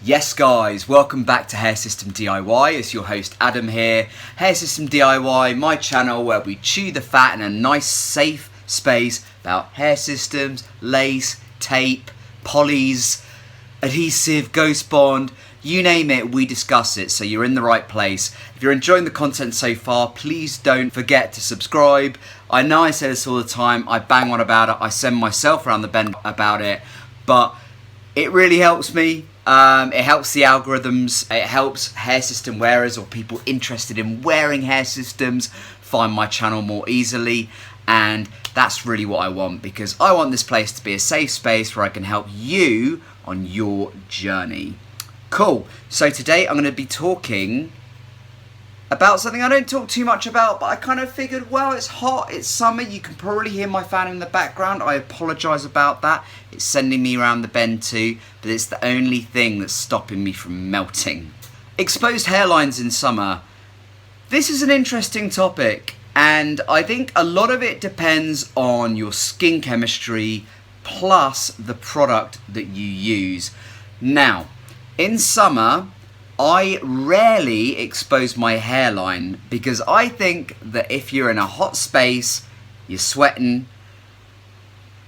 Yes guys, welcome back to Hair System DIY. It's your host Adam here. Hair System DIY, my channel where we chew the fat in a nice safe space about hair systems, lace, tape, polys, adhesive, ghost bond, you name it, we discuss it, so you're in the right place. If you're enjoying the content so far, please don't forget to subscribe. I know I say this all the time, I bang on about it, I send myself around the bend about it, but it really helps me. It helps the algorithms, it helps hair system wearers or people interested in wearing hair systems find my channel more easily, and that's really what I want, because I want this place to be a safe space where I can help you on your journey. Cool, so today I'm going to be talking about something I don't talk too much about, but I kind of figured, well, it's hot, it's summer, you can probably hear my fan in the background. I apologise about that. It's sending me around the bend too, but it's the only thing that's stopping me from melting. Exposed hairlines in summer. This is an interesting topic, and I think a lot of it depends on your skin chemistry plus the product that you use. Now, in summer, I rarely expose my hairline because I think that if you're in a hot space, you're sweating,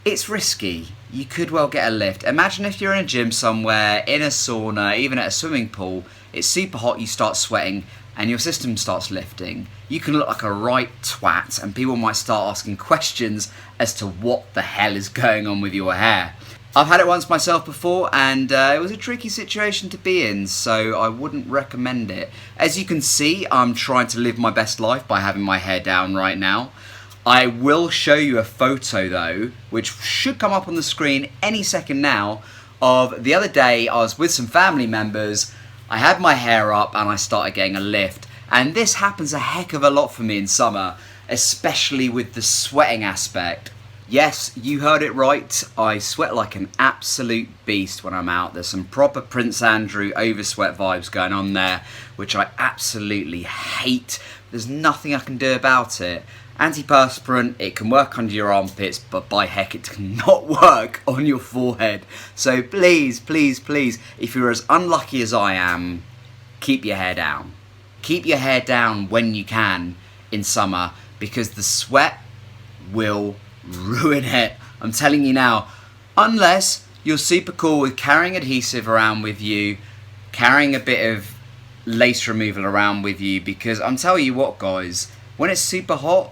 it's risky. You could well get a lift. Imagine if you're in a gym somewhere, in a sauna, even at a swimming pool, it's super hot, you start sweating, and your system starts lifting. You can look like a right twat, and people might start asking questions as to what the hell is going on with your hair. I've had it once myself before, and it was a tricky situation to be in, so I wouldn't recommend it. As you can see, I'm trying to live my best life by having my hair down right now. I will show you a photo though, which should come up on the screen any second now, of the other day I was with some family members, I had my hair up and I started getting a lift. And this happens a heck of a lot for me in summer, especially with the sweating aspect. Yes, you heard it right, I sweat like an absolute beast when I'm out. There's some proper Prince Andrew oversweat vibes going on there, which I absolutely hate. There's nothing I can do about it. Antiperspirant, it can work under your armpits, but by heck it cannot work on your forehead. So please, please, please, if you're as unlucky as I am, keep your hair down. Keep your hair down when you can in summer, because the sweat will ruin it. I'm telling you now, unless you're super cool with carrying adhesive around with you, carrying a bit of lace removal around with you, because I'm telling you what guys, when it's super hot,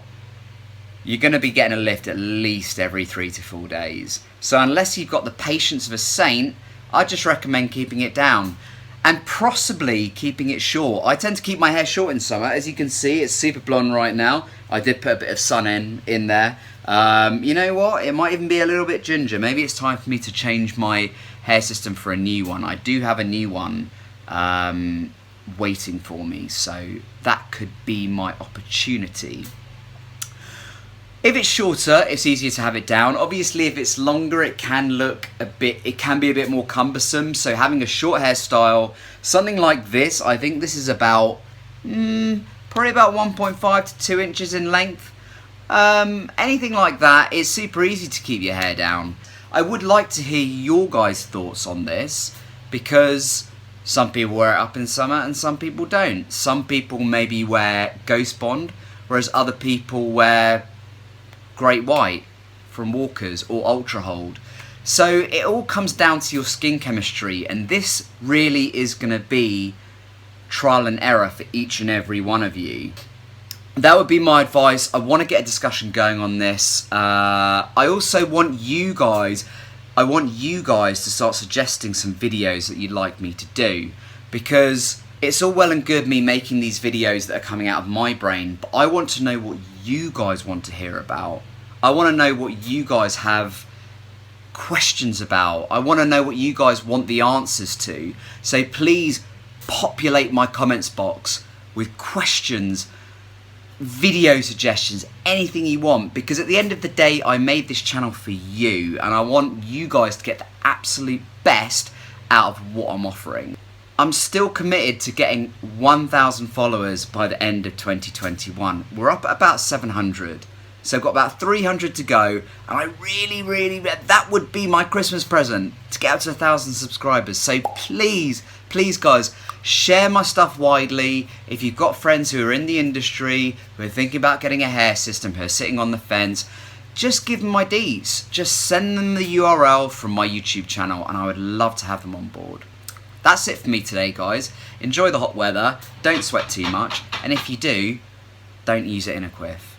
you're going to be getting a lift at least every 3 to 4 days. So unless you've got the patience of a saint, I just recommend keeping it down. And possibly keeping it short. I tend to keep my hair short in summer. As you can see, it's super blonde right now. I did put a bit of sun in there. You know what? It might even be a little bit ginger. Maybe it's time for me to change my hair system for a new one. I do have a new one waiting for me, so that could be my opportunity. If it's shorter, it's easier to have it down. Obviously, if it's longer, it can be a bit more cumbersome. So having a short hairstyle, something like this, I think this is about, probably about 1.5 to 2 inches in length. Anything like that is super easy to keep your hair down. I would like to hear your guys' thoughts on this, because some people wear it up in summer and some people don't. Some people maybe wear Ghost Bond, whereas other people wear Great White from Walkers or Ultra Hold. So it all comes down to your skin chemistry, and this really is going to be trial and error for each and every one of you. That would be my advice. I want to get a discussion going on this. I also want you guys to start suggesting some videos that you'd like me to do, because it's all well and good me making these videos that are coming out of my brain, but I want to know what you guys want to hear about. I want to know what you guys have questions about. I want to know what you guys want the answers to. So please populate my comments box with questions, video suggestions, anything you want, because at the end of the day I made this channel for you, and I want you guys to get the absolute best out of what I'm offering. I'm still committed to getting 1,000 followers by the end of 2021. We're up at about 700. So I've got about 300 to go, and I really, that would be my Christmas present, to get up to 1,000 subscribers. So please guys, share my stuff widely. If you've got friends who are in the industry, who are thinking about getting a hair system, who are sitting on the fence, just give them my deets. Just send them the URL from my YouTube channel, and I would love to have them on board. That's it for me today, guys. Enjoy the hot weather, don't sweat too much, and if you do, don't use it in a quiff.